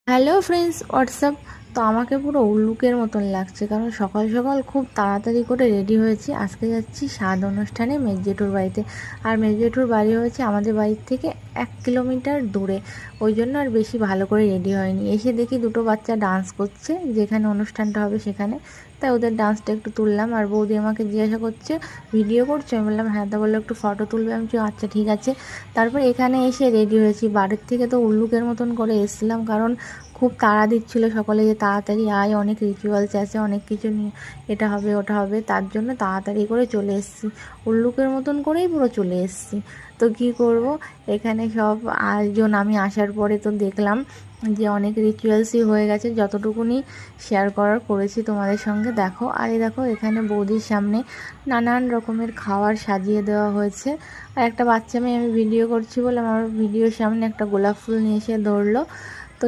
Hello friends, WhatsApp. তো আমাকে পুরো উল্লুকের মতন লাগছে, কারণ সকাল সকাল খুব তাড়াতাড়ি করে রেডি হয়েছি। আজকে যাচ্ছি স্বাদ অনুষ্ঠানে মেজজেঠুর বাড়িতে। আর মেজজেঠুর বাড়ি হয়েছে আমাদের বাড়ির থেকে 1 কিলোমিটার দূরে। ওই জন্য আর বেশি ভালো করে রেডি হয়নি। এসে দেখি দুটো বাচ্চা ডান্স করছে যেখানে অনুষ্ঠানটা হবে সেখানে। তাই ওদের ডান্সটা একটু তুললাম। আর বৌদি আমাকে জিজ্ঞাসা করছে, ভিডিও করছো? আমি বললাম হ্যাঁ। তা বললো একটু ফটো তুলবে। আমি বলছি আচ্ছা ঠিক আছে। তারপর এখানে এসে রেডি হয়েছি। বাড়ির থেকে তো উল্লুকের মতন করে এসেছিলাম, কারণ খুব তাড়া দিচ্ছিলো সকলে যে তাড়াতাড়ি আয়, অনেক রিচুয়ালস আছে, অনেক কিছু নিয়ে এটা হবে ওটা হবে। তার জন্য তাড়াতাড়ি করে চলে এসেছি, উল্লুকের মতন করেই পুরো চলে এসেছি। তো কী করব, এখানে সব আয়োজন আমি আসার পরে তো দেখলাম যে অনেক রিচুয়ালসই হয়ে গেছে। যতটুকুনি শেয়ার করার করেছি তোমাদের সঙ্গে। দেখো, আর এই দেখো এখানে বৌদির সামনে নানান রকমের খাবার সাজিয়ে দেওয়া হয়েছে। আর একটা বাচ্চা মেয়ে, আমি ভিডিও করছি বলে আমার ভিডিওর সামনে একটা গোলাপ ফুল নিয়ে এসে ধরলো। তো